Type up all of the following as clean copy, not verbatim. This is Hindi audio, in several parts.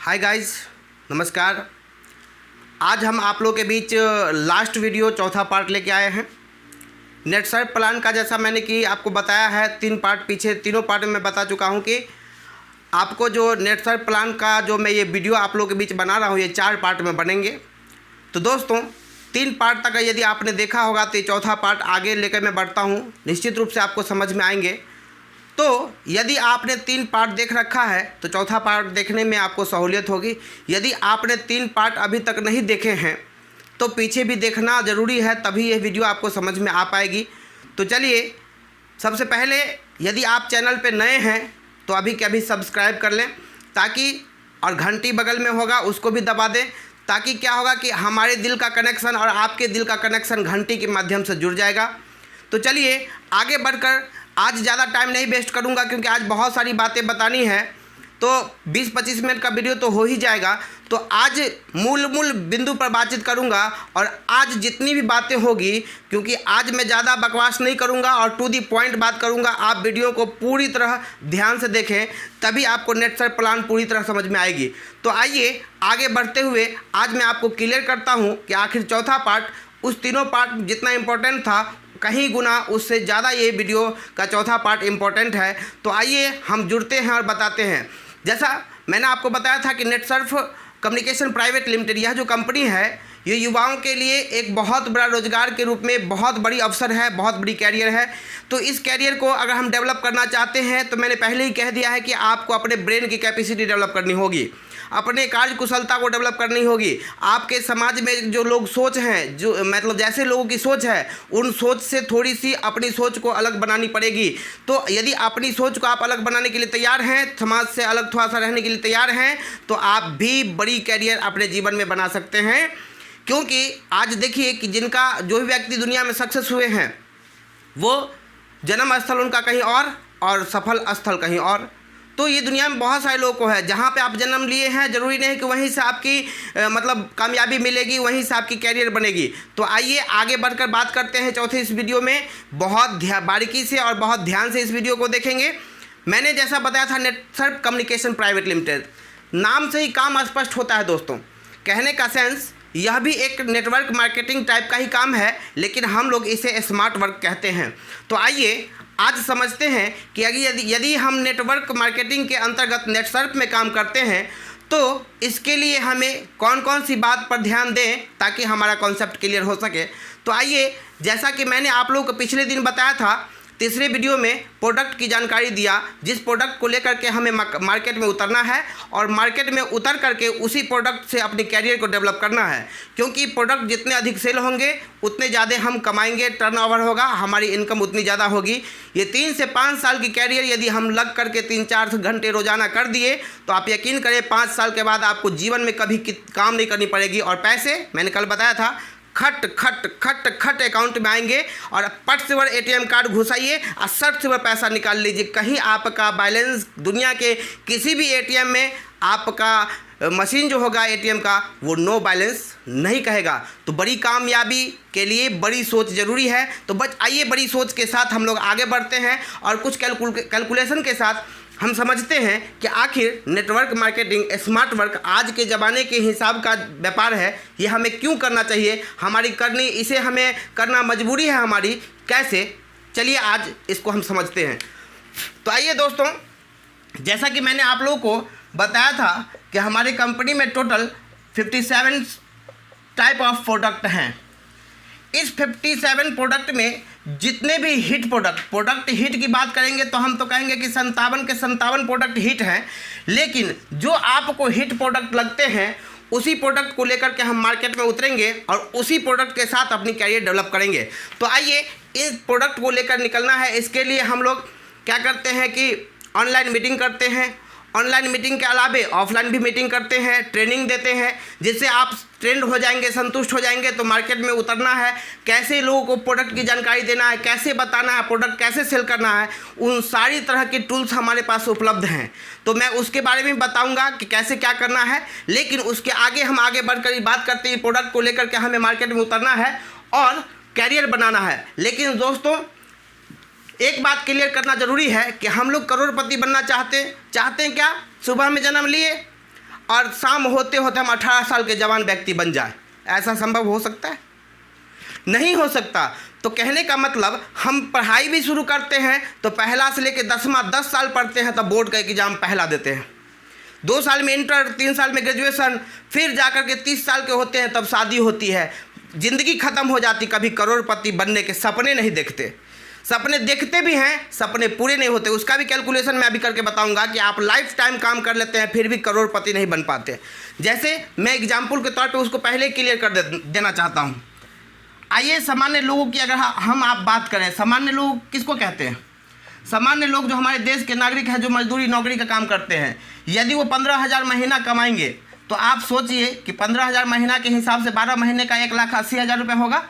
हाय गाइस, नमस्कार। आज हम आप लोग के बीच लास्ट वीडियो चौथा पार्ट लेके आए हैं। नेट सर्फ प्लान का जैसा मैंने कि आपको बताया है, 3 पार्ट पीछे तीनों पार्ट में बता चुका हूं कि आपको जो नेट सर्फ प्लान का जो मैं ये वीडियो आप लोग के बीच बना रहा हूं, ये 4 पार्ट में बनेंगे। तो दोस्तों 3 पार्ट तक यदि आपने देखा होगा तो ये चौथा पार्ट आगे लेकर मैं बढ़ता हूँ, निश्चित रूप से आपको समझ में आएंगे। तो यदि आपने 3 पार्ट देख रखा है तो चौथा पार्ट देखने में आपको सहूलियत होगी। यदि आपने 3 पार्ट अभी तक नहीं देखे हैं तो पीछे भी देखना ज़रूरी है, तभी यह वीडियो आपको समझ में आ पाएगी। तो चलिए, सबसे पहले यदि आप चैनल पे नए हैं तो अभी के अभी सब्सक्राइब कर लें, ताकि और घंटी बगल में होगा उसको भी दबा दें, ताकि क्या होगा कि हमारे दिल का कनेक्शन और आपके दिल का कनेक्शन घंटी के माध्यम से जुड़ जाएगा। तो चलिए आगे बढ़कर, आज ज़्यादा टाइम नहीं वेस्ट करूंगा क्योंकि आज बहुत सारी बातें बतानी है, तो 20-25 मिनट का वीडियो तो हो ही जाएगा। तो आज मूल बिंदु पर बातचीत करूंगा और आज जितनी भी बातें होगी, क्योंकि आज मैं ज़्यादा बकवास नहीं करूंगा और टू दी पॉइंट बात करूंगा। आप वीडियो को पूरी तरह ध्यान से देखें, तभी आपको नेट सर्फ प्लान पूरी तरह समझ में आएगी। तो आइए आगे बढ़ते हुए आज मैं आपको क्लियर करता हूँ कि आखिर चौथा पार्ट उस तीनों पार्ट जितना इम्पोर्टेंट था, कहीं गुना उससे ज़्यादा ये वीडियो का चौथा पार्ट इम्पोर्टेंट है। तो आइए हम जुड़ते हैं और बताते हैं। जैसा मैंने आपको बताया था कि net Surf communication private limited, यह जो कंपनी है, ये युवाओं के लिए एक बहुत बड़ा रोजगार के रूप में बहुत बड़ी अवसर है, बहुत बड़ी कैरियर है। तो इस कैरियर को अगर हम डेवलप करना चाहते हैं तो मैंने पहले ही कह दिया है कि आपको अपने ब्रेन की कैपेसिटी डेवलप करनी होगी, अपने कार्य कुशलता को डेवलप करनी होगी। आपके समाज में जो लोग सोच हैं, जो मतलब जैसे लोगों की सोच है, उन सोच से थोड़ी सी अपनी सोच को अलग बनानी पड़ेगी। तो यदि अपनी सोच को आप अलग बनाने के लिए तैयार हैं, समाज से अलग थोड़ा सा रहने के लिए तैयार हैं, तो आप भी बड़ी कैरियर अपने जीवन में बना सकते हैं। क्योंकि आज देखिए कि जिनका जो भी व्यक्ति दुनिया में सक्सेस हुए हैं, वो जन्म स्थल उनका कहीं और सफल स्थल कहीं और। तो ये दुनिया में बहुत सारे लोगों को है, जहाँ पे आप जन्म लिए हैं ज़रूरी नहीं कि वहीं से आपकी मतलब कामयाबी मिलेगी, वहीं से आपकी कैरियर बनेगी। तो आइए आगे बढ़कर बात करते हैं चौथे इस वीडियो में। बहुत बारीकी से और बहुत ध्यान से इस वीडियो को देखेंगे। मैंने जैसा बताया था, net Surf communication private limited, नाम से ही काम स्पष्ट होता है दोस्तों। कहने का सेंस, यह भी एक नेटवर्क मार्केटिंग टाइप का ही काम है, लेकिन हम लोग इसे स्मार्ट वर्क कहते हैं। तो आइए आज समझते हैं कि यदि हम नेटवर्क मार्केटिंग के अंतर्गत नेट सर्फ में काम करते हैं तो इसके लिए हमें कौन कौन सी बात पर ध्यान दें ताकि हमारा कॉन्सेप्ट क्लियर हो सके। तो आइए, जैसा कि मैंने आप लोगों को पिछले दिन बताया था, तीसरे वीडियो में प्रोडक्ट की जानकारी दिया, जिस प्रोडक्ट को लेकर के हमें मार्केट में उतरना है और मार्केट में उतर करके उसी प्रोडक्ट से अपने कैरियर को डेवलप करना है। क्योंकि प्रोडक्ट जितने अधिक सेल होंगे उतने ज़्यादा हम कमाएंगे, टर्नओवर होगा, हमारी इनकम उतनी ज़्यादा होगी। ये 3 से 5 साल की कैरियर यदि हम लग करके 3-4 घंटे रोजाना कर दिए तो आप यकीन करें 5 साल के बाद आपको जीवन में कभी काम नहीं करनी पड़ेगी। और पैसे, मैंने कल बताया था, खट खट खट खट अकाउंट में आएंगे और पट से वो ATM कार्ड घुसाइए और सट से वो पैसा निकाल लीजिए। कहीं आपका बैलेंस दुनिया के किसी भी ATM में आपका मशीन जो होगा ATM का, वो नो बैलेंस नहीं कहेगा। तो बड़ी कामयाबी के लिए बड़ी सोच ज़रूरी है। तो बस आइए बड़ी सोच के साथ हम लोग आगे बढ़ते हैं और कुछ कैलकुलेशन के साथ हम समझते हैं कि आखिर नेटवर्क मार्केटिंग, स्मार्ट वर्क आज के ज़माने के हिसाब का व्यापार है। ये हमें क्यों करना चाहिए, इसे हमें करना मजबूरी है हमारी, कैसे। चलिए आज इसको हम समझते हैं। तो आइए दोस्तों, जैसा कि मैंने आप लोगों को बताया था कि हमारी कंपनी में टोटल 57 टाइप ऑफ प्रोडक्ट हैं। इस 57 प्रोडक्ट में जितने भी हिट प्रोडक्ट हिट की बात करेंगे तो हम तो कहेंगे कि 57 के 57 प्रोडक्ट हिट हैं। लेकिन जो आपको हिट प्रोडक्ट लगते हैं उसी प्रोडक्ट को लेकर के हम मार्केट में उतरेंगे और उसी प्रोडक्ट के साथ अपनी कैरियर डेवलप करेंगे। तो आइए इस प्रोडक्ट को लेकर निकलना है। इसके लिए हम लोग क्या करते हैं कि ऑनलाइन मीटिंग करते हैं। ऑनलाइन मीटिंग के अलावे ऑफलाइन भी मीटिंग करते हैं, ट्रेनिंग देते हैं, जिससे आप ट्रेंड हो जाएंगे, संतुष्ट हो जाएंगे। तो मार्केट में उतरना है, कैसे लोगों को प्रोडक्ट की जानकारी देना है, कैसे बताना है, प्रोडक्ट कैसे सेल करना है, उन सारी तरह के टूल्स हमारे पास उपलब्ध हैं। तो मैं उसके बारे में बताऊंगा कि कैसे क्या करना है। लेकिन उसके आगे हम आगे बढ़कर बात करते हैं, प्रोडक्ट को लेकर के हमें मार्केट में उतरना है और कैरियर बनाना है। लेकिन दोस्तों एक बात क्लियर करना जरूरी है कि हम लोग करोड़पति बनना चाहते हैं क्या? सुबह में जन्म लिए, और शाम होते होते हम 18 साल के जवान व्यक्ति बन जाए। ऐसा संभव हो सकता है? नहीं हो सकता। तो कहने का मतलब हम पढ़ाई भी शुरू करते हैं तो पहला से लेकर 10वां 10 साल पढ़ते हैं, तब बोर्ड का एग्ज़ाम पहला देते हैं, 2 साल में इंटर, 3 साल में ग्रेजुएशन, फिर जाकर के 30 साल के होते हैं तब शादी होती है, ज़िंदगी ख़त्म हो जाती। कभी करोड़पति बनने के सपने नहीं देखते, सपने देखते भी हैं, सपने पूरे नहीं होते। उसका भी कैलकुलेशन मैं अभी करके बताऊंगा कि आप लाइफ टाइम काम कर लेते हैं फिर भी करोड़पति नहीं बन पाते। जैसे मैं एग्जाम्पल के तौर पे उसको पहले क्लियर कर देना चाहता हूं। आइए सामान्य लोगों की अगर हम आप बात करें, सामान्य लोग किसको कहते हैं? सामान्य लोग जो हमारे देश के नागरिक हैं, जो मजदूरी नौकरी का काम करते हैं, यदि वो 15,000 महीना कमाएंगे तो आप सोचिए कि 15,000 महीना के हिसाब से 12 महीने का 1,80,000 रुपये होगा।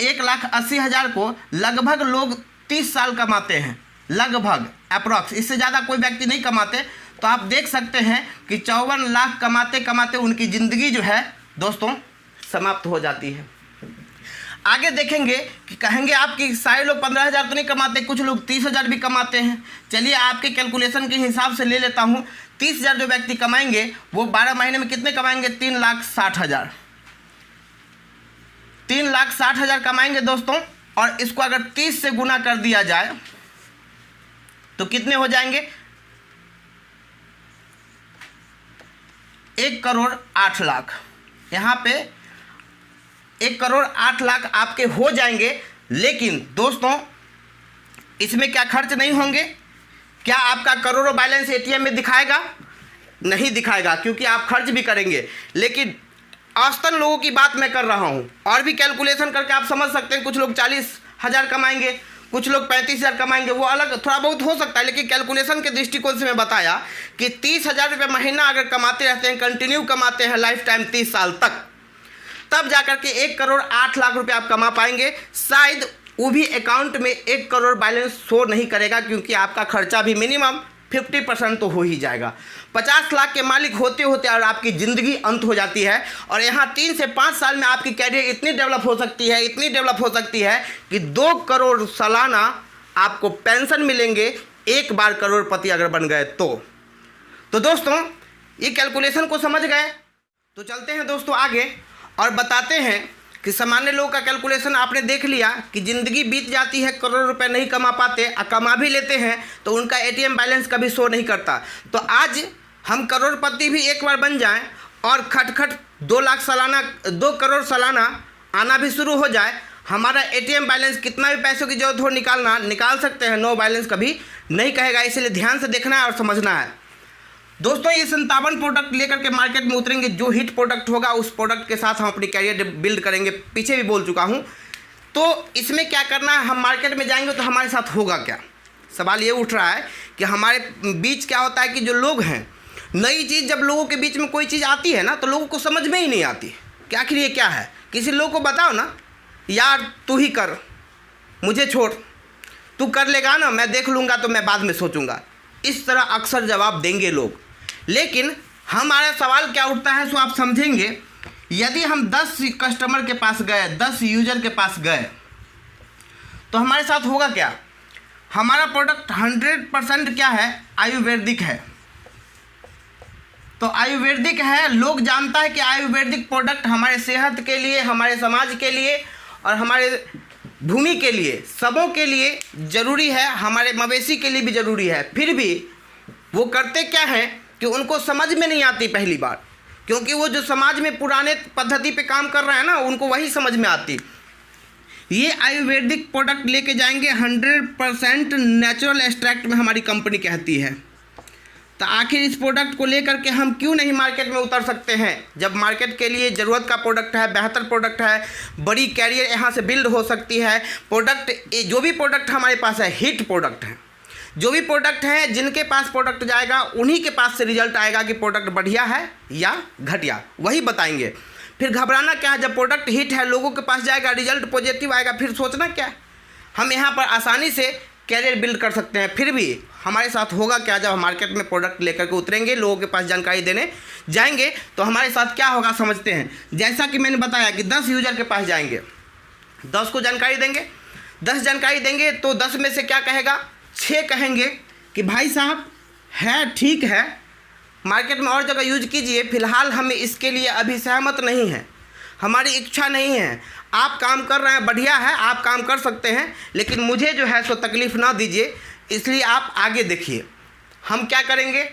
1,80,000 को लगभग लोग 30 साल कमाते हैं, लगभग अप्रॉक्स, इससे ज़्यादा कोई व्यक्ति नहीं कमाते। तो आप देख सकते हैं कि 54 लाख कमाते कमाते उनकी ज़िंदगी जो है दोस्तों समाप्त हो जाती है। आगे देखेंगे कि कहेंगे आप कि सारे लोग 15,000 तो नहीं कमाते, कुछ लोग 30,000 भी कमाते हैं। चलिए आपके कैलकुलेशन के हिसाब से ले लेता हूँ। 30,000 जो व्यक्ति कमाएंगे वो 12 महीने में कितने कमाएंगे? 3,60,000, 3,60,000 कमाएंगे दोस्तों। और इसको अगर 30 से गुना कर दिया जाए तो कितने हो जाएंगे? 1,08,00,000। यहाँ पे 1,08,00,000 आपके हो जाएंगे। लेकिन दोस्तों इसमें क्या खर्च नहीं होंगे? क्या आपका करोड़ों बैलेंस एटीएम में दिखाएगा? नहीं दिखाएगा, क्योंकि आप खर्च भी करेंगे। लेकिन औसतन लोगों की बात मैं कर रहा हूँ, और भी कैलकुलेशन करके आप समझ सकते हैं। कुछ लोग 40,000 कमाएंगे, कुछ लोग 35,000 कमाएंगे, वो अलग थोड़ा बहुत हो सकता है। लेकिन कैलकुलेशन के दृष्टिकोण से मैं बताया कि 30,000 रुपये महीना अगर कमाते रहते हैं, कंटिन्यू कमाते हैं लाइफ टाइम 30 साल तक, तब जाकर के 1,08,00,000 रुपये आप कमा पाएंगे। शायद वो भी अकाउंट में 1 करोड़ बैलेंस शो नहीं करेगा, क्योंकि आपका खर्चा भी मिनिमम 50% तो हो ही जाएगा। 50 लाख के मालिक होते होते और आपकी ज़िंदगी अंत हो जाती है। और यहाँ 3 से 5 साल में आपकी कैरियर इतनी डेवलप हो सकती है, इतनी डेवलप हो सकती है कि 2 करोड़ सालाना आपको पेंशन मिलेंगे, एक बार करोड़पति अगर बन गए तो दोस्तों ये कैलकुलेशन को समझ गए। तो चलते हैं दोस्तों आगे और बताते हैं कि सामान्य लोगों का कैलकुलेशन आपने देख लिया कि ज़िंदगी बीत जाती है, करोड़ रुपए नहीं कमा पाते, कमा भी लेते हैं तो उनका एटीएम बैलेंस कभी शो नहीं करता। तो आज हम करोड़पति भी एक बार बन जाएं और खटखट 2 लाख सालाना, 2 करोड़ सालाना आना भी शुरू हो जाए, हमारा एटीएम बैलेंस कितना भी पैसों की जरूरत हो निकाल सकते हैं। नो बैलेंस कभी नहीं कहेगा। इसलिए ध्यान से देखना है और समझना है। दोस्तों ये 57 प्रोडक्ट लेकर के मार्केट में उतरेंगे। जो हिट प्रोडक्ट होगा उस प्रोडक्ट के साथ हम अपनी कैरियर बिल्ड करेंगे। पीछे भी बोल चुका हूँ। तो इसमें क्या करना है, हम मार्केट में जाएंगे तो हमारे साथ होगा क्या? सवाल ये उठ रहा है कि हमारे बीच क्या होता है कि जो लोग हैं, नई चीज़ जब लोगों के बीच में कोई चीज़ आती है ना तो लोगों को समझ में ही नहीं आती कि आखिर ये क्या है। किसी लोग को बताओ ना, यार तू ही कर, मुझे छोड़, तू कर लेगा ना, मैं देख लूँगा, तो मैं बाद में सोचूंगा। इस तरह अक्सर जवाब देंगे लोग। लेकिन हमारा सवाल क्या उठता है सो आप समझेंगे। यदि हम 10 कस्टमर के पास गए, 10 यूजर के पास गए, तो हमारे साथ होगा क्या? हमारा प्रोडक्ट 100% क्या है? आयुर्वेदिक है। तो आयुर्वेदिक है, लोग जानता है कि आयुर्वेदिक प्रोडक्ट हमारे सेहत के लिए, हमारे समाज के लिए और हमारे भूमि के लिए, सबों के लिए ज़रूरी है, हमारे मवेशी के लिए भी ज़रूरी है। फिर भी वो करते क्या है कि उनको समझ में नहीं आती पहली बार, क्योंकि वो जो समाज में पुराने पद्धति पे काम कर रहे हैं ना, उनको वही समझ में आती। ये आयुर्वेदिक प्रोडक्ट लेके जाएंगे 100% नेचुरल एक्सट्रैक्ट में हमारी कंपनी कहती है। तो आखिर इस प्रोडक्ट को लेकर के हम क्यों नहीं मार्केट में उतर सकते हैं? जब मार्केट के लिए ज़रूरत का प्रोडक्ट है, बेहतर प्रोडक्ट है, बड़ी कैरियर यहाँ से बिल्ड हो सकती है। प्रोडक्ट, जो भी प्रोडक्ट हमारे पास है हिट प्रोडक्ट है। जो भी प्रोडक्ट है, जिनके पास प्रोडक्ट जाएगा उन्हीं के पास से रिजल्ट आएगा कि प्रोडक्ट बढ़िया है या घटिया, वही बताएंगे। फिर घबराना क्या है? जब प्रोडक्ट हिट है, लोगों के पास जाएगा, रिजल्ट पॉजिटिव आएगा, फिर सोचना क्या है? हम यहाँ पर आसानी से कैरियर बिल्ड कर सकते हैं। फिर भी हमारे साथ होगा क्या? जब हम मार्केट में प्रोडक्ट लेकर के उतरेंगे, लोगों के पास जानकारी देने जाएंगे, तो हमारे साथ क्या होगा समझते हैं। जैसा कि मैंने बताया कि 10 यूजर के पास जाएंगे, 10 को जानकारी देंगे, 10 जानकारी देंगे तो 10 में से क्या कहेगा? 6 कहेंगे कि भाई साहब है, ठीक है, मार्केट में और जगह यूज कीजिए। फ़िलहाल हम इसके लिए अभी सहमत नहीं हैं, हमारी इच्छा नहीं है। आप काम कर रहे हैं, बढ़िया है, आप काम कर सकते हैं, लेकिन मुझे जो है सो तकलीफ़ ना दीजिए, इसलिए आप आगे देखिए। हम क्या करेंगे,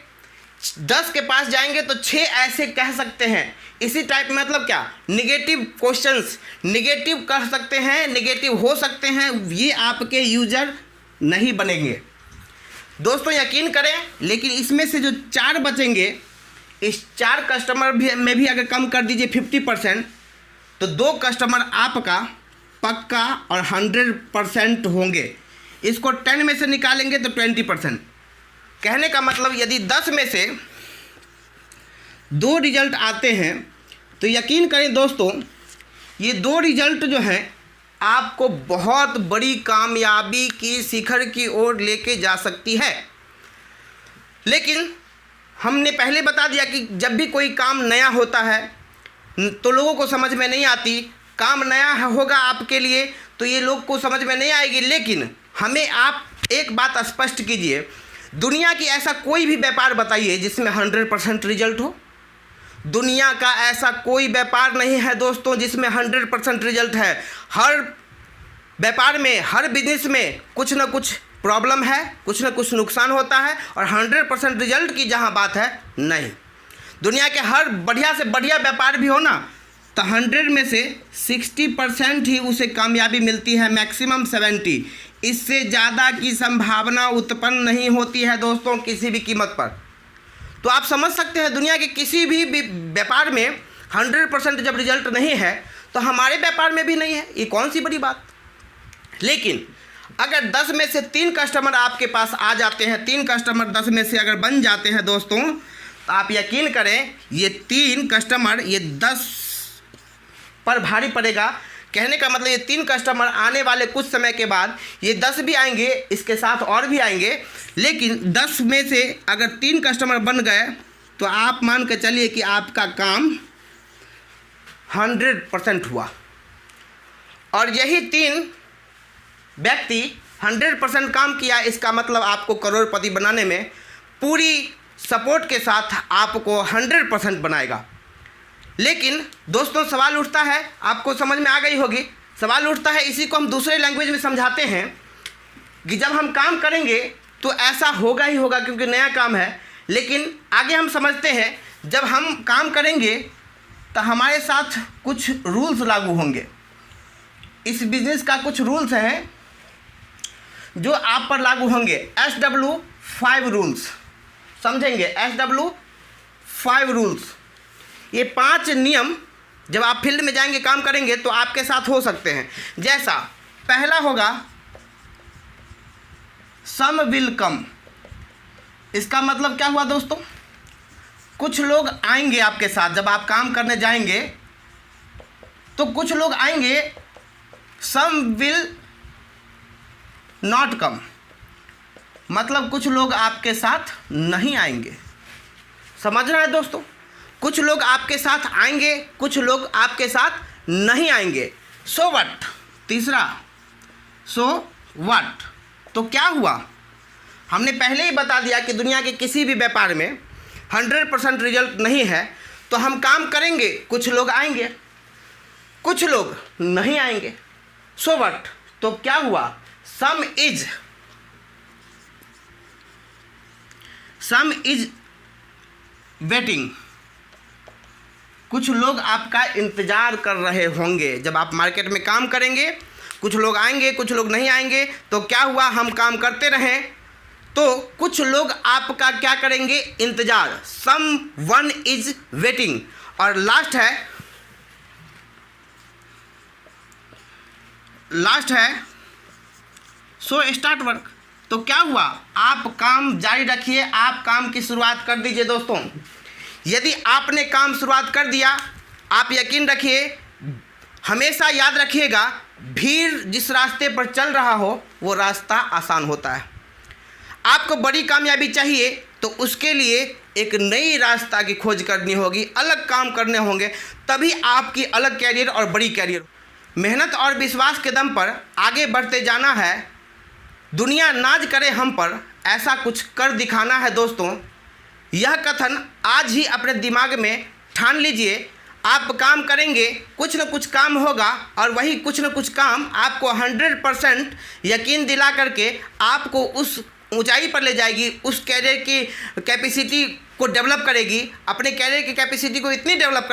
10 के पास जाएंगे तो 6 ऐसे कह सकते हैं। इसी टाइप मतलब क्या, निगेटिव क्वेश्चंस, निगेटिव कह सकते हैं, निगेटिव हो सकते हैं, ये आपके यूज़र नहीं बनेंगे दोस्तों, यकीन करें। लेकिन इसमें से जो 4 बचेंगे, इस 4 कस्टमर में भी अगर कम कर दीजिए 50%, तो 2 कस्टमर आपका पक्का और 100% होंगे। इसको 10 में से निकालेंगे तो 20%। कहने का मतलब यदि 10 में से 2 रिजल्ट आते हैं तो यकीन करें दोस्तों, ये 2 रिजल्ट जो हैं आपको बहुत बड़ी कामयाबी की शिखर की ओर लेके जा सकती है। लेकिन हमने पहले बता दिया कि जब भी कोई काम नया होता है तो लोगों को समझ में नहीं आती। काम नया होगा आपके लिए तो ये लोग को समझ में नहीं आएगी। लेकिन हमें आप एक बात स्पष्ट कीजिए, दुनिया की ऐसा कोई भी व्यापार बताइए जिसमें 100% रिजल्ट हो। दुनिया का ऐसा कोई व्यापार नहीं है दोस्तों जिसमें 100% रिजल्ट है। हर व्यापार में, हर बिजनेस में कुछ ना कुछ प्रॉब्लम है, कुछ ना कुछ नुकसान होता है, और 100% रिजल्ट की जहाँ बात है नहीं। दुनिया के हर बढ़िया से बढ़िया व्यापार भी हो ना, तो 100 में से 60% ही उसे कामयाबी मिलती है, मैक्सिमम 70। इससे ज़्यादा की संभावना उत्पन्न नहीं होती है दोस्तों किसी भी कीमत पर। तो आप समझ सकते हैं दुनिया के किसी भी व्यापार में 100% जब रिजल्ट नहीं है तो हमारे व्यापार में भी नहीं है, ये कौन सी बड़ी बात। लेकिन अगर 10 में से 3 कस्टमर आपके पास आ जाते हैं, 3 कस्टमर 10 में से अगर बन जाते हैं दोस्तों, तो आप यकीन करें ये 3 कस्टमर ये 10 पर भारी पड़ेगा। कहने का मतलब ये 3 कस्टमर आने वाले कुछ समय के बाद ये 10 भी आएंगे, इसके साथ और भी आएंगे। लेकिन 10 में से अगर 3 कस्टमर बन गए तो आप मान के चलिए कि आपका काम 100% हुआ। और यही 3 व्यक्ति 100% काम किया, इसका मतलब आपको करोड़पति बनाने में पूरी सपोर्ट के साथ आपको 100% बनाएगा। लेकिन दोस्तों सवाल उठता है, आपको समझ में आ गई होगी, सवाल उठता है, इसी को हम दूसरे लैंग्वेज में समझाते हैं कि जब हम काम करेंगे तो ऐसा होगा ही होगा क्योंकि नया काम है। लेकिन आगे हम समझते हैं जब हम काम करेंगे तो हमारे साथ कुछ रूल्स लागू होंगे। इस बिज़नेस का कुछ रूल्स हैं जो आप पर लागू होंगे। SW5 रूल्स समझेंगे, SW5 रूल्स। ये 5 नियम जब आप फील्ड में जाएंगे, काम करेंगे तो आपके साथ हो सकते हैं। जैसा पहला होगा सम विल कम। इसका मतलब क्या हुआ दोस्तों, कुछ लोग आएंगे आपके साथ, जब आप काम करने जाएंगे तो कुछ लोग आएंगे, सम विल नॉट कम, मतलब कुछ लोग आपके साथ नहीं आएंगे। समझ रहे हैं दोस्तों, कुछ लोग आपके साथ आएंगे, कुछ लोग आपके साथ नहीं आएंगे। सो व्हाट, तीसरा सो व्हाट। तो क्या हुआ, हमने पहले ही बता दिया कि दुनिया के किसी भी व्यापार में 100% रिजल्ट नहीं है। तो हम काम करेंगे, कुछ लोग आएंगे, कुछ लोग नहीं आएंगे। सो व्हाट, तो क्या हुआ, सम इज वेटिंग। कुछ लोग आपका इंतज़ार कर रहे होंगे। जब आप मार्केट में काम करेंगे, कुछ लोग आएंगे, कुछ लोग नहीं आएंगे। तो क्या हुआ, हम काम करते रहें तो कुछ लोग आपका क्या करेंगे, इंतज़ार। सम वन इज वेटिंग। और लास्ट है सो स्टार्ट वर्क। तो क्या हुआ, आप काम जारी रखिए, आप काम की शुरुआत कर दीजिए दोस्तों। यदि आपने काम शुरुआत कर दिया, आप यकीन रखिए, हमेशा याद रखिएगा, भीड़ जिस रास्ते पर चल रहा हो वो रास्ता आसान होता है। आपको बड़ी कामयाबी चाहिए तो उसके लिए एक नई रास्ता की खोज करनी होगी, अलग काम करने होंगे, तभी आपकी अलग कैरियर और बड़ी कैरियर। मेहनत और विश्वास के दम पर आगे बढ़ते जाना है। दुनिया नाज करे हम पर, ऐसा कुछ कर दिखाना है दोस्तों यह कथन आज ही अपने दिमाग में ठान लीजिए। आप काम करेंगे, कुछ न कुछ काम होगा, और वही कुछ न कुछ काम आपको 100% यकीन दिला करके आपको उस ऊंचाई पर ले जाएगी, उस कैरियर की कैपेसिटी को डेवलप करेगी, अपने कैरियर की कैपेसिटी को इतनी डेवलप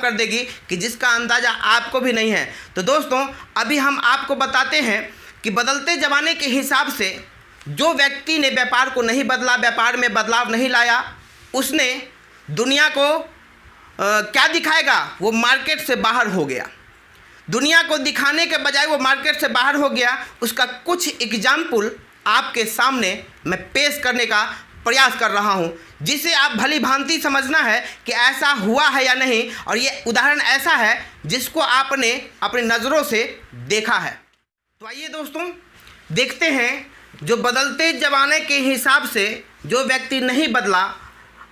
कर देगी कि जिसका अंदाज़ा आपको भी नहीं है। तो दोस्तों, अभी हम आपको बताते हैं कि बदलते ज़माने के हिसाब से जो व्यक्ति ने व्यापार को नहीं बदला, व्यापार में बदलाव नहीं लाया, उसने दुनिया को क्या दिखाएगा? वो मार्केट से बाहर हो गया। दुनिया को दिखाने के बजाय वो मार्केट से बाहर हो गया। उसका कुछ एग्जाम्पल आपके सामने मैं पेश करने का प्रयास कर रहा हूं, जिसे आप भली भांति समझना है कि ऐसा हुआ है या नहीं, और ये उदाहरण ऐसा है जिसको आपने अपनी नज़रों से देखा है। तो आइए दोस्तों, देखते हैं जो बदलते ज़माने के हिसाब से जो व्यक्ति नहीं बदला,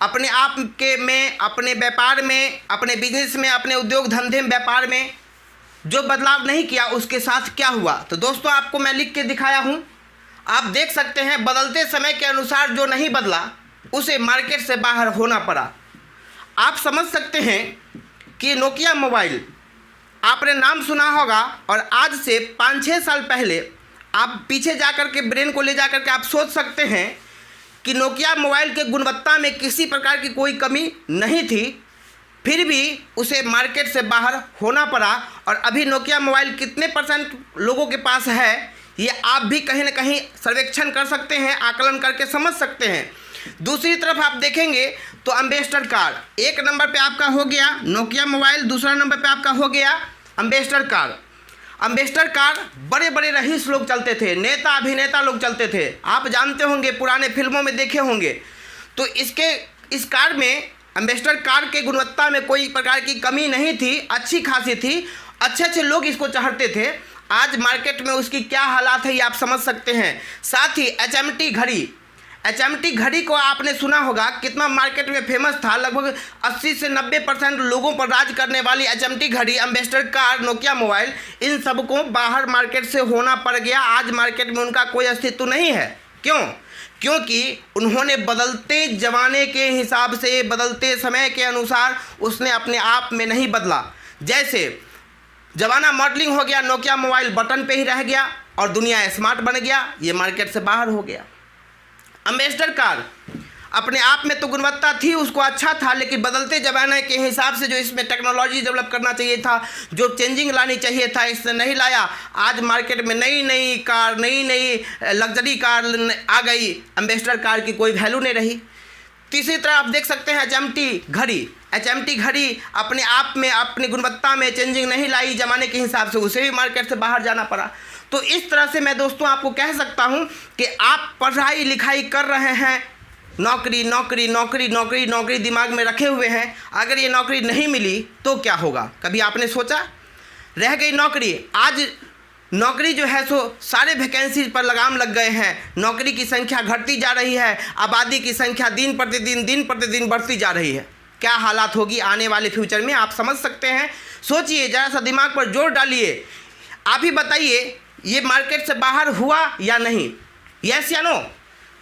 अपने आप के में, अपने व्यापार में, अपने बिजनेस में, अपने उद्योग धंधे में, व्यापार में जो बदलाव नहीं किया, उसके साथ क्या हुआ। तो दोस्तों, आपको मैं लिख के दिखाया हूँ, आप देख सकते हैं। बदलते समय के अनुसार जो नहीं बदला, उसे मार्केट से बाहर होना पड़ा। आप समझ सकते हैं कि नोकिया मोबाइल, आपने नाम सुना होगा, और आज से 5-6 साल पहले आप पीछे जा कर के ब्रेन को ले जा कर के आप सोच सकते हैं कि नोकिया मोबाइल के गुणवत्ता में किसी प्रकार की कोई कमी नहीं थी, फिर भी उसे मार्केट से बाहर होना पड़ा। और अभी नोकिया मोबाइल कितने % लोगों के पास है, ये आप भी कहीं ना कहीं सर्वेक्षण कर सकते हैं, आकलन करके समझ सकते हैं। दूसरी तरफ आप देखेंगे तो एम्बेसडर कार्ड, एक नंबर पे आपका हो गया नोकिया मोबाइल, दूसरा नंबर पे आपका हो गया एम्बेसडर कार्ड। एम्बेसडर कार्ड बड़े बड़े रईस लोग चलते थे, नेता अभिनेता लोग चलते थे, आप जानते होंगे, पुराने फिल्मों में देखे होंगे। तो इस कार्ड में, एम्बेसडर कार्ड के गुणवत्ता में कोई प्रकार की कमी नहीं थी, अच्छी खासी थी, अच्छे लोग इसको चाहते थे। आज मार्केट में उसकी क्या हालात है ये आप समझ सकते हैं। साथ ही HMT घड़ी को आपने सुना होगा, कितना मार्केट में फेमस था। लगभग 80 से 90% लोगों पर राज करने वाली HMT घड़ी, एम्बेसडर कार्ड, नोकिया मोबाइल, इन सबको बाहर मार्केट से होना पड़ गया। आज मार्केट में उनका कोई अस्तित्व नहीं है। क्यों? क्योंकि उन्होंने बदलते ज़माने के हिसाब से, बदलते समय के अनुसार उसने अपने आप में नहीं बदला। जैसे ज़माना मॉडलिंग हो गया, नोकिया मोबाइल बटन पे ही रह गया और दुनिया स्मार्ट बन गया, ये मार्केट से बाहर हो गया। एम्बेसडर कार्ड अपने आप में तो गुणवत्ता थी, उसको अच्छा था, लेकिन बदलते ज़माने के हिसाब से जो इसमें टेक्नोलॉजी डेवलप करना चाहिए था, जो चेंजिंग लानी चाहिए था, इसने नहीं लाया। आज मार्केट में नई कार, नई लग्जरी कार आ गई, एम्बेसडर कार की कोई वैल्यू नहीं रही। तीसरी तरफ आप देख सकते हैं HMT घड़ी अपने आप में, अपनी गुणवत्ता में चेंजिंग नहीं लाई ज़माने के हिसाब से, उसे भी मार्केट से बाहर जाना पड़ा। तो इस तरह से मैं दोस्तों आपको कह सकता हूं कि आप पढ़ाई लिखाई कर रहे हैं, नौकरी दिमाग में रखे हुए हैं, अगर ये नौकरी नहीं मिली तो क्या होगा? कभी आपने सोचा? रह गई नौकरी, आज नौकरी जो है सो सारे वैकेंसी पर लगाम लग गए हैं, नौकरी की संख्या घटती जा रही है, आबादी की संख्या दिन प्रतिदिन बढ़ती जा रही है। क्या हालात होगी आने वाले फ्यूचर में, आप समझ सकते हैं। सोचिए, ज़रा सा दिमाग पर जोर डालिए, आप ही बताइए, ये मार्केट से बाहर हुआ या नहीं? यस या नो?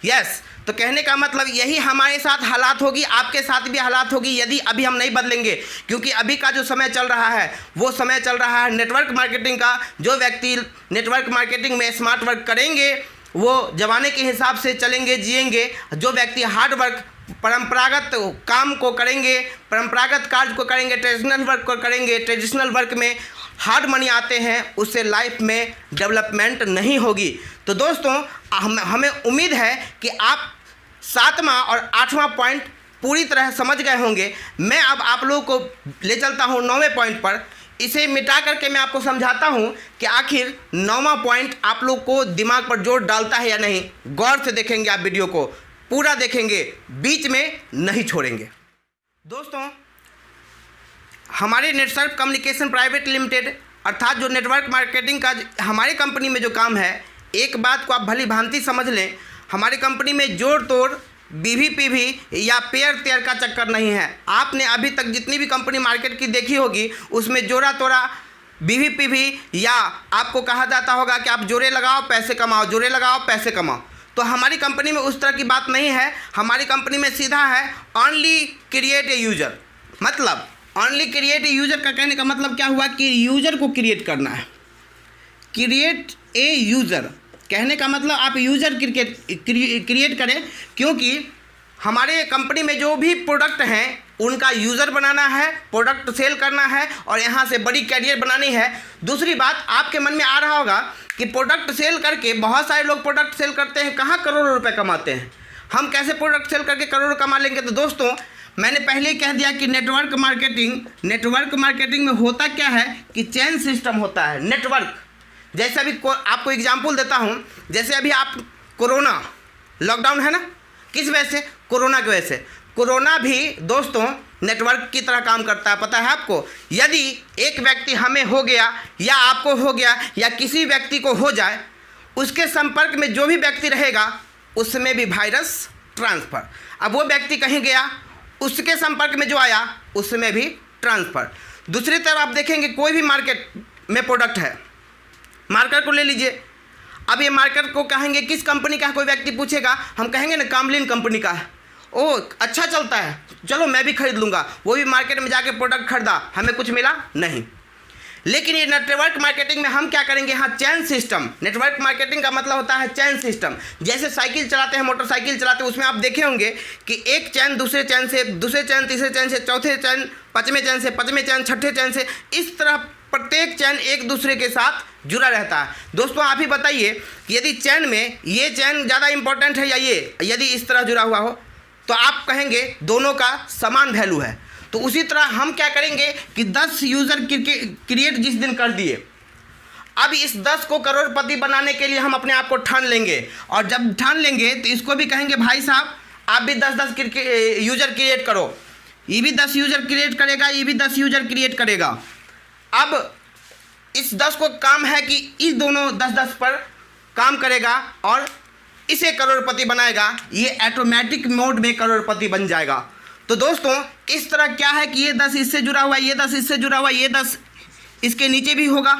यस। तो कहने का मतलब यही हमारे साथ हालात होगी, आपके साथ भी हालात होगी यदि अभी हम नहीं बदलेंगे। क्योंकि अभी का जो समय चल रहा है वो समय चल रहा है नेटवर्क मार्केटिंग का। जो व्यक्ति नेटवर्क मार्केटिंग में स्मार्ट वर्क करेंगे वो ज़माने के हिसाब से चलेंगे, जिएंगे। जो व्यक्ति हार्ड वर्क, परंपरागत काम को करेंगे, परंपरागत कार्य को करेंगे, ट्रेडिशनल वर्क को करेंगे, ट्रेडिशनल वर्क में हार्ड मनी आते हैं, उससे लाइफ में डेवलपमेंट नहीं होगी। तो दोस्तों, हमें उम्मीद है कि आप 7वां और 8वां पॉइंट पूरी तरह समझ गए होंगे। मैं अब आप लोगों को ले चलता हूं 9वें पॉइंट पर। इसे मिटा करके मैं आपको समझाता हूं कि आखिर 9वां पॉइंट आप लोग को दिमाग पर जोर डालता है या नहीं। गौर से देखेंगे, आप वीडियो को पूरा देखेंगे, बीच में नहीं छोड़ेंगे। दोस्तों, हमारे नेटसर्फ कम्युनिकेशन प्राइवेट लिमिटेड, अर्थात जो नेटवर्क मार्केटिंग का हमारी कंपनी में जो काम है, एक बात को आप भली भांति समझ लें, हमारी कंपनी में जोड़ तोड़, BVPV या पेयर तेयर का चक्कर नहीं है। आपने अभी तक जितनी भी कंपनी मार्केट की देखी होगी उसमें जोड़ा तोड़ा, BVPV, या आपको कहा जाता होगा कि आप जोड़े लगाओ पैसे कमाओ, जोड़े लगाओ पैसे कमाओ। तो हमारी कंपनी में उस तरह की बात नहीं है। हमारी कंपनी में सीधा है ओनली क्रिएट ए यूज़र। मतलब ओनली क्रिएट ए यूज़र का कहने का मतलब क्या हुआ कि यूज़र को क्रिएट करना है। क्रिएट ए यूज़र कहने का मतलब आप यूज़र क्रिएट करें, क्योंकि हमारे कंपनी में जो भी प्रोडक्ट हैं उनका यूज़र बनाना है, प्रोडक्ट सेल करना है और यहाँ से बड़ी कैरियर बनानी है। दूसरी बात आपके मन में आ रहा होगा कि प्रोडक्ट सेल करके बहुत सारे लोग प्रोडक्ट सेल करते हैं, कहाँ करोड़ों रुपए कमाते हैं, हम कैसे प्रोडक्ट सेल करके करोड़ों कमा लेंगे। तो दोस्तों मैंने पहले ही कह दिया कि नेटवर्क मार्केटिंग में होता क्या है कि चेन सिस्टम होता है। नेटवर्क, जैसे अभी आपको एग्जाम्पल देता हूँ, जैसे अभी आप कोरोना लॉकडाउन है ना, किस वजह से? कोरोना की वजह से। कोरोना भी दोस्तों नेटवर्क की तरह काम करता है, पता है आपको। यदि एक व्यक्ति हमें हो गया या आपको हो गया या किसी व्यक्ति को हो जाए, उसके संपर्क में जो भी व्यक्ति रहेगा उसमें भी वायरस ट्रांसफ़र। अब वो व्यक्ति कहीं गया, उसके संपर्क में जो आया उसमें भी ट्रांसफ़र। दूसरी तरफ आप देखेंगे कोई भी मार्केट में प्रोडक्ट है, मार्कर को ले लीजिए। अब ये मार्कर को कहेंगे किस कंपनी का है, कोई व्यक्ति पूछेगा, हम कहेंगे ना कामलिन कंपनी का है। ओह अच्छा चलता है, चलो मैं भी खरीद लूँगा। वो भी मार्केट में जाके प्रोडक्ट खरीदा, हमें कुछ मिला नहीं। लेकिन ये नेटवर्क मार्केटिंग में हम क्या करेंगे, यहाँ चैन सिस्टम। नेटवर्क मार्केटिंग का मतलब होता है चैन सिस्टम। जैसे साइकिल चलाते हैं, मोटरसाइकिल चलाते हैं, उसमें आप देखे होंगे कि एक चैन दूसरे चैन से, दूसरे चैन तीसरे चैन से, चौथे चैन पाँचवें चैन से, पाँचवें चैन छठे चैन से, इस तरह प्रत्येक चैन एक दूसरे के साथ जुड़ा रहता है। दोस्तों आप ही बताइए कि यदि चैन में ये चैन ज़्यादा इंपॉर्टेंट है या ये, यदि इस तरह जुड़ा हुआ हो तो आप कहेंगे दोनों का समान वैल्यू है। तो उसी तरह हम क्या करेंगे कि 10 यूज़र क्रिएट जिस दिन कर दिए, अब इस 10 को करोड़पति बनाने के लिए हम अपने आप को ठान लेंगे। और जब ठान लेंगे तो इसको भी कहेंगे भाई साहब आप भी 10 यूज़र क्रिएट करो। ये भी 10 यूज़र क्रिएट करेगा, ये भी 10 यूज़र क्रिएट करेगा। अब इस 10 को काम है कि इस दोनों 10-10 पर काम करेगा और इसे करोड़पति बनाएगा। ये ऑटोमेटिक मोड में करोड़पति बन जाएगा। तो दोस्तों इस तरह क्या है कि ये 10 इससे जुड़ा हुआ है, ये 10 इससे जुड़ा हुआ है, ये 10 इसके नीचे भी होगा,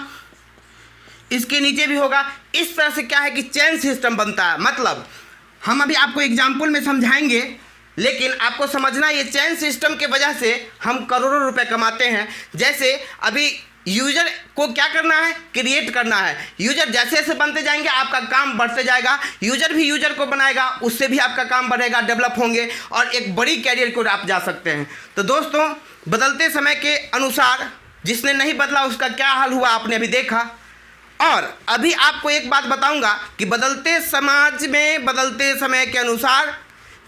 इसके नीचे भी होगा। इस तरह से क्या है कि चेन सिस्टम बनता है। मतलब हम अभी आपको एग्जाम्पल में समझाएंगे, लेकिन आपको समझना ये चेन सिस्टम के वजह से हम करोड़ों रुपए कमाते हैं। जैसे अभी यूज़र को क्या करना है, क्रिएट करना है। यूज़र जैसे जैसे बनते जाएंगे आपका काम बढ़ते जाएगा, यूज़र भी यूज़र को बनाएगा, उससे भी आपका काम बढ़ेगा, डेवलप होंगे और एक बड़ी कैरियर को आप जा सकते हैं। तो दोस्तों बदलते समय के अनुसार जिसने नहीं बदला उसका क्या हाल हुआ आपने अभी देखा। और अभी आपको एक बात बताऊंगा कि बदलते समाज में बदलते समय के अनुसार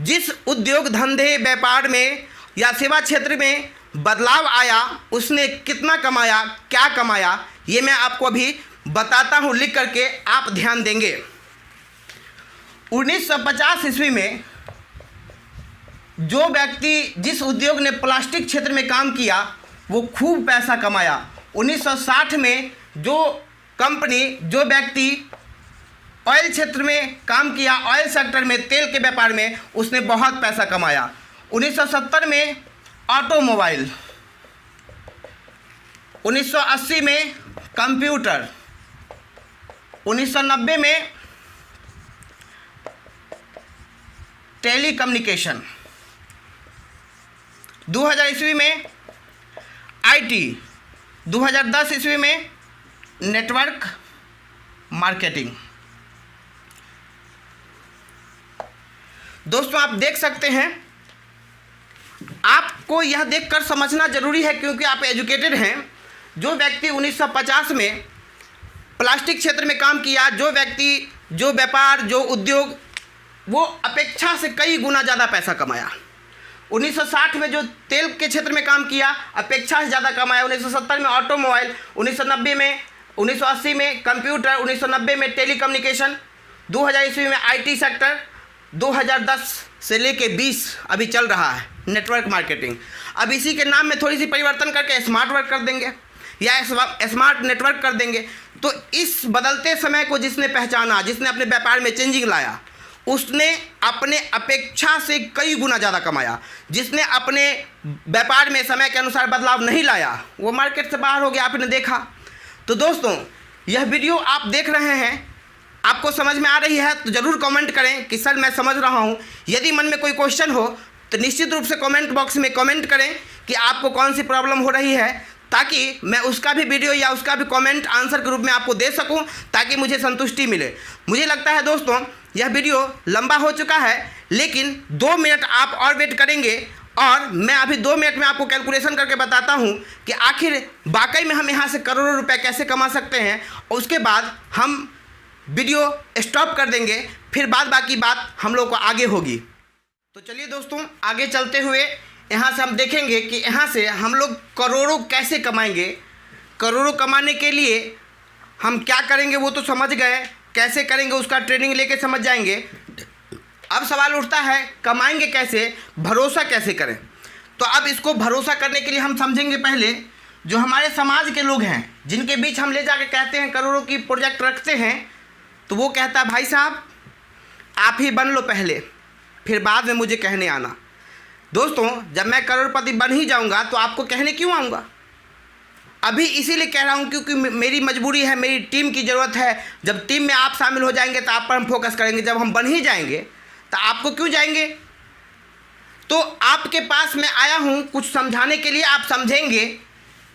जिस उद्योग धंधे व्यापार में या सेवा क्षेत्र में बदलाव आया उसने कितना कमाया, क्या कमाया, ये मैं आपको अभी बताता हूँ लिख करके, आप ध्यान देंगे। 1950 ईस्वी में जो व्यक्ति जिस उद्योग ने प्लास्टिक क्षेत्र में काम किया वो खूब पैसा कमाया। 1960 में जो कंपनी, जो व्यक्ति ऑयल क्षेत्र में काम किया, ऑयल सेक्टर में, तेल के व्यापार में, उसने बहुत पैसा कमाया। 1970 में ऑटोमोबाइल, 1980 में कंप्यूटर, 1990 में टेलीकम्युनिकेशन, 2000 ईस्वी में आईटी, 2010 ईस्वी में नेटवर्क मार्केटिंग। दोस्तों आप देख सकते हैं, आपको यह देखकर समझना जरूरी है क्योंकि आप एजुकेटेड हैं। जो व्यक्ति 1950 में प्लास्टिक क्षेत्र में काम किया, जो व्यक्ति, जो व्यापार, जो उद्योग, वो अपेक्षा से कई गुना ज़्यादा पैसा कमाया। 1960 में जो तेल के क्षेत्र में काम किया अपेक्षा से ज़्यादा कमाया। 1970 में ऑटोमोबाइल, 1990 में, 1980 में कंप्यूटर, 1990 में टेलीकम्युनिकेशन, 2000 ईस्वी में आईटी सेक्टर, 2010 से लेके 20 अभी चल रहा है नेटवर्क मार्केटिंग। अब इसी के नाम में थोड़ी सी परिवर्तन करके स्मार्ट वर्क कर देंगे या स्मार्ट नेटवर्क कर देंगे। तो इस बदलते समय को जिसने पहचाना, जिसने अपने व्यापार में चेंजिंग लाया, उसने अपने अपेक्षा से कई गुना ज़्यादा कमाया। जिसने अपने व्यापार में समय के अनुसार बदलाव नहीं लाया वो मार्केट से बाहर हो गया, आपने देखा। तो दोस्तों यह वीडियो आप देख रहे हैं, आपको समझ में आ रही है तो ज़रूर कमेंट करें कि सर मैं समझ रहा हूँ। यदि मन में कोई क्वेश्चन हो तो निश्चित रूप से कमेंट बॉक्स में कमेंट करें कि आपको कौन सी प्रॉब्लम हो रही है, ताकि मैं उसका भी वीडियो या उसका भी कमेंट आंसर के रूप में आपको दे सकूं, ताकि मुझे संतुष्टि मिले। मुझे लगता है दोस्तों यह वीडियो लंबा हो चुका है, लेकिन 2 मिनट आप और वेट करेंगे और मैं अभी 2 मिनट में आपको कैलकुलेशन करके बताता हूं कि आखिर वाकई में हम यहां से करोड़ों रुपए कैसे कमा सकते हैं। और उसके बाद हम वीडियो स्टॉप कर देंगे, फिर बाकी बात हम लोग को आगे होगी। तो चलिए दोस्तों आगे चलते हुए यहाँ से हम देखेंगे कि यहाँ से हम लोग करोड़ों कैसे कमाएंगे। करोड़ों कमाने के लिए हम क्या करेंगे वो तो समझ गए, कैसे करेंगे उसका ट्रेनिंग लेके समझ जाएंगे। अब सवाल उठता है कमाएंगे कैसे, भरोसा कैसे करें। तो अब इसको भरोसा करने के लिए हम समझेंगे पहले जो हमारे समाज के लोग हैं, जिनके बीच हम ले जाके कहते हैं करोड़ों की प्रोजेक्ट रखते हैं, तो वो कहता है भाई साहब आप ही बन लो पहले, फिर बाद में मुझे कहने आना। दोस्तों जब मैं करोड़पति बन ही जाऊंगा तो आपको कहने क्यों आऊँगा। अभी इसीलिए कह रहा हूँ क्योंकि मेरी मजबूरी है, मेरी टीम की ज़रूरत है। जब टीम में आप शामिल हो जाएंगे तो आप पर हम फोकस करेंगे। जब हम बन ही जाएंगे तो आपको क्यों जाएंगे। तो आपके पास मैं आया हूँ कुछ समझाने के लिए। आप समझेंगे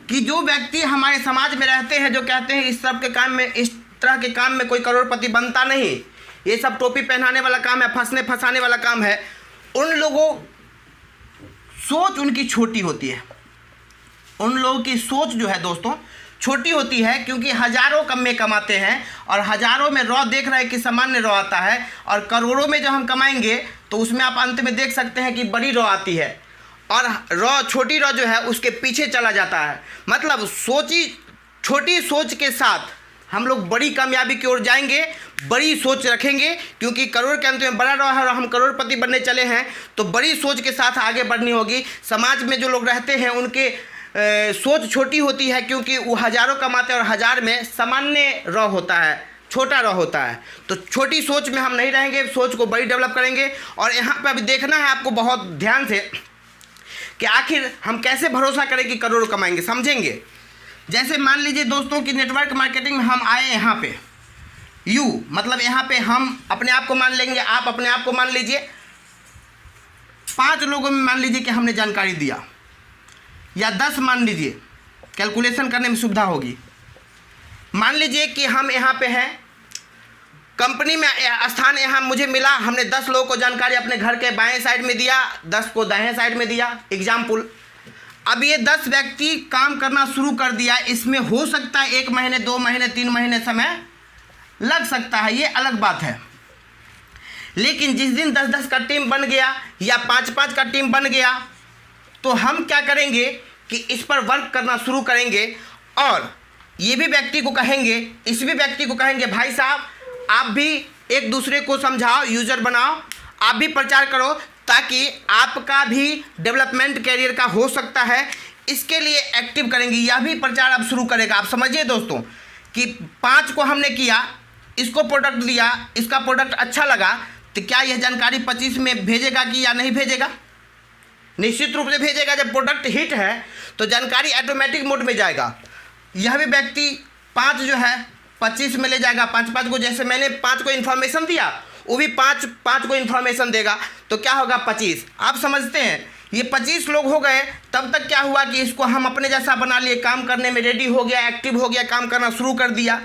कि जो व्यक्ति हमारे समाज में रहते हैं, जो कहते हैं इस तरह के काम में कोई करोड़पति बनता नहीं, ये सब टोपी पहनाने वाला काम है, फंसने फंसाने वाला काम है, उन लोगों सोच उनकी छोटी होती है। उन लोगों की सोच जो है दोस्तों छोटी होती है, क्योंकि हज़ारों कम में कमाते हैं और हज़ारों में रॉ देख रहे हैं कि सामान्य रॉ आता है, और करोड़ों में जब हम कमाएंगे तो उसमें आप अंत में देख सकते हैं कि बड़ी रॉ आती है और रॉ छोटी रॉ जो है उसके पीछे चला जाता है। मतलब छोटी सोच के साथ हम लोग बड़ी कामयाबी की ओर जाएंगे, बड़ी सोच रखेंगे, क्योंकि करोड़ के अंत में बड़ा रहा है और हम करोड़पति बनने चले हैं, तो बड़ी सोच के साथ आगे बढ़नी होगी। समाज में जो लोग रहते हैं उनके सोच छोटी होती है, क्योंकि वो हज़ारों कमाते हैं और हज़ार में सामान्य रॉ होता है, छोटा रॉ होता है। तो छोटी सोच में हम नहीं रहेंगे, सोच को बड़ी डेवलप करेंगे। और यहाँ पर अभी देखना है आपको बहुत ध्यान से कि आखिर हम कैसे भरोसा करें कि करोड़ों कमाएंगे, समझेंगे। जैसे मान लीजिए दोस्तों कि नेटवर्क मार्केटिंग में हम आए यहाँ पे, मतलब यहाँ पे हम अपने आप को मान लेंगे, आप अपने आप को मान लीजिए। 5 लोगों में मान लीजिए कि हमने जानकारी दिया, या 10 मान लीजिए, कैलकुलेशन करने में सुविधा होगी। मान लीजिए कि हम यहाँ पे हैं, कंपनी में स्थान यहाँ मुझे मिला, हमने 10 लोगों को जानकारी अपने घर के बाएं साइड में दिया, 10 को दाएं साइड में दिया, एग्जाम्पल। अब ये 10 व्यक्ति काम करना शुरू कर दिया। इसमें हो सकता है 1 महीने, 2 महीने, 3 महीने समय लग सकता है, ये अलग बात है। लेकिन जिस दिन 10-10 का टीम बन गया या 5-5 का टीम बन गया, तो हम क्या करेंगे कि इस पर वर्क करना शुरू करेंगे और ये भी व्यक्ति को कहेंगे, इस भी व्यक्ति को कहेंगे भाई साहब आप भी एक दूसरे को समझाओ, यूज़र बनाओ, आप भी प्रचार करो, ताकि आपका भी डेवलपमेंट कैरियर का हो सकता है। इसके लिए एक्टिव करेंगे, यह भी प्रचार अब शुरू करेगा। आप समझिए दोस्तों कि 5 को हमने किया, इसको प्रोडक्ट दिया, इसका प्रोडक्ट अच्छा लगा, तो क्या यह जानकारी 25 में भेजेगा कि या नहीं भेजेगा। निश्चित रूप से भेजेगा। जब प्रोडक्ट हिट है तो जानकारी ऑटोमेटिक मोड में जाएगा। यह भी व्यक्ति 5 जो है 25 में ले जाएगा, 5 को, जैसे मैंने 5 को इन्फॉर्मेशन दिया, वो भी 5 को इन्फॉर्मेशन देगा, तो क्या होगा 25। आप समझते हैं ये 25 लोग हो गए। तब तक क्या हुआ कि इसको हम अपने जैसा बना लिए, काम करने में रेडी हो गया, एक्टिव हो गया, काम करना शुरू कर दिया।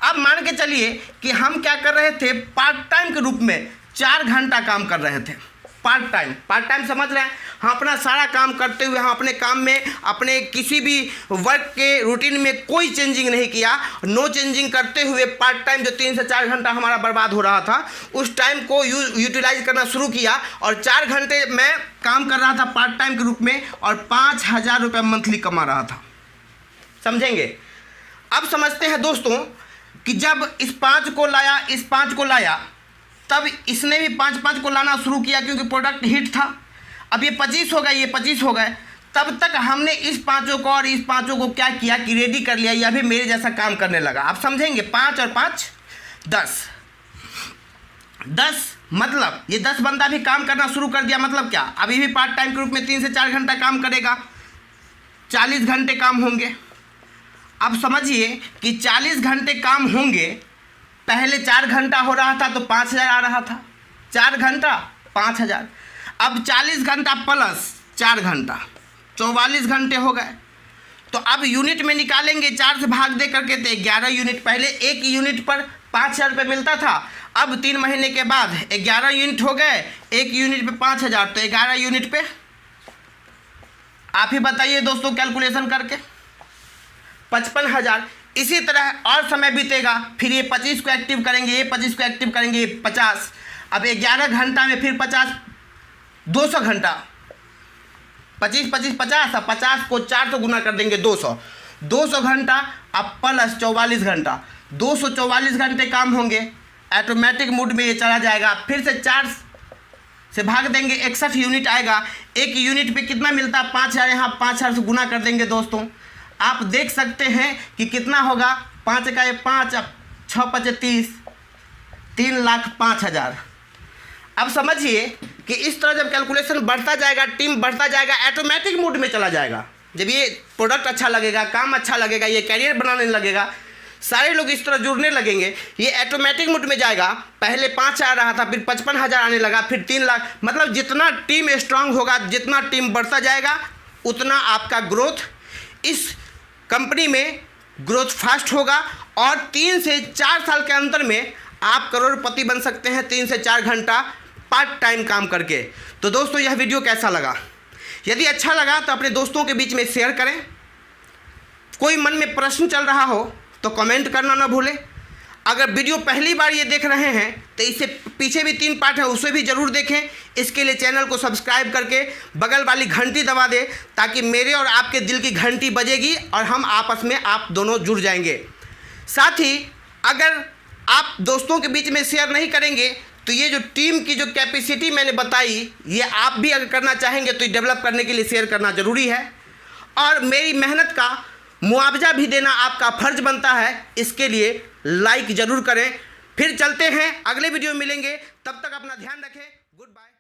अब मान के चलिए कि हम क्या कर रहे थे, पार्ट टाइम के रूप में 4 घंटा काम कर रहे थे। पार्ट टाइम समझ रहे हैं। हम अपना सारा काम करते हुए हम अपने काम में, अपने किसी भी वर्क के रूटीन में कोई चेंजिंग नहीं किया, नो चेंजिंग करते हुए पार्ट टाइम जो 3 से 4 घंटा हमारा बर्बाद हो रहा था, उस टाइम को यूटिलाइज करना शुरू किया और 4 घंटे मैं काम कर रहा था पार्ट टाइम के रूप में और 5,000 रुपये मंथली कमा रहा था। समझेंगे। अब समझते हैं दोस्तों कि जब इस 5 को लाया, तब इसने भी 5 को लाना शुरू किया, क्योंकि प्रोडक्ट हिट था। अब ये 25 हो गए, ये 25 हो गए। तब तक हमने इस 5 को और इस 5 को क्या किया कि रेडी कर लिया, यह भी मेरे जैसा काम करने लगा। आप समझेंगे। 5 और 5 10 मतलब ये 10 बंदा भी काम करना शुरू कर दिया। मतलब क्या, अभी भी पार्ट टाइम के रूप में 3 से 4 घंटा काम करेगा, 40 घंटे काम होंगे। अब समझिए कि 40 घंटे काम होंगे पहले 4 घंटा हो रहा था तो 5,000 आ रहा था, 4 घंटा 5,000। अब 40 घंटा प्लस 4 घंटा 44 घंटे हो गए। तो अब यूनिट में निकालेंगे, 4 से भाग दे करके तो 11 यूनिट। पहले एक यूनिट पर 5,000 रुपये मिलता था, अब 3 महीने के बाद 11 यूनिट हो गए, एक यूनिट पे 5,000, तो 11 यूनिट पे आप ही बताइए दोस्तों कैलकुलेशन करके 55,000। इसी तरह और समय बीतेगा, फिर ये 25 को एक्टिव करेंगे, ये 25 को एक्टिव करेंगे, ये 50। अब 11 घंटा में फिर 50, 200 घंटा, 25 25 50, अब 50 को 4 से गुना कर देंगे 200 घंटा। अब प्लस 44 घंटा, 244 घंटे काम होंगे, ऑटोमेटिक मोड में ये चला जाएगा। फिर से 4 से भाग देंगे, 61 यूनिट आएगा। एक यूनिट पे कितना मिलता है? 5,000। यहाँ 5,000 से गुना कर देंगे दोस्तों, आप देख सकते हैं कि कितना होगा। 5 का 5, अब 6 5 30, 3,05,000। अब समझिए कि इस तरह जब कैलकुलेशन बढ़ता जाएगा, टीम बढ़ता जाएगा, ऑटोमेटिक मोड में चला जाएगा। जब ये प्रोडक्ट अच्छा लगेगा, काम अच्छा लगेगा, ये कैरियर बनाने लगेगा, सारे लोग इस तरह जुड़ने लगेंगे, ये ऑटोमेटिक मोड में जाएगा। पहले 5 आ रहा था, फिर 55,000 आने लगा, फिर 3 लाख। मतलब जितना टीम स्ट्रांग होगा, जितना टीम बढ़ता जाएगा, उतना आपका ग्रोथ इस कंपनी में ग्रोथ फास्ट होगा। और 3 से 4 साल के अंतर में आप करोड़पति बन सकते हैं, 3 से 4 घंटा पार्ट टाइम काम करके। तो दोस्तों यह वीडियो कैसा लगा? यदि अच्छा लगा तो अपने दोस्तों के बीच में शेयर करें। कोई मन में प्रश्न चल रहा हो तो कमेंट करना ना भूलें। अगर वीडियो पहली बार ये देख रहे हैं तो इससे पीछे भी 3 पार्ट है, उसे भी ज़रूर देखें। इसके लिए चैनल को सब्सक्राइब करके बगल वाली घंटी दबा दें, ताकि मेरे और आपके दिल की घंटी बजेगी और हम आपस में आप दोनों जुड़ जाएंगे। साथ ही अगर आप दोस्तों के बीच में शेयर नहीं करेंगे तो ये जो टीम की जो कैपेसिटी मैंने बताई, ये आप भी अगर करना चाहेंगे तो डेवलप करने के लिए शेयर करना ज़रूरी है। और मेरी मेहनत का मुआवजा भी देना आपका फ़र्ज बनता है, इसके लिए लाइक ज़रूर करें। फिर चलते हैं, अगले वीडियो में मिलेंगे, तब तक अपना ध्यान रखें। Good bye.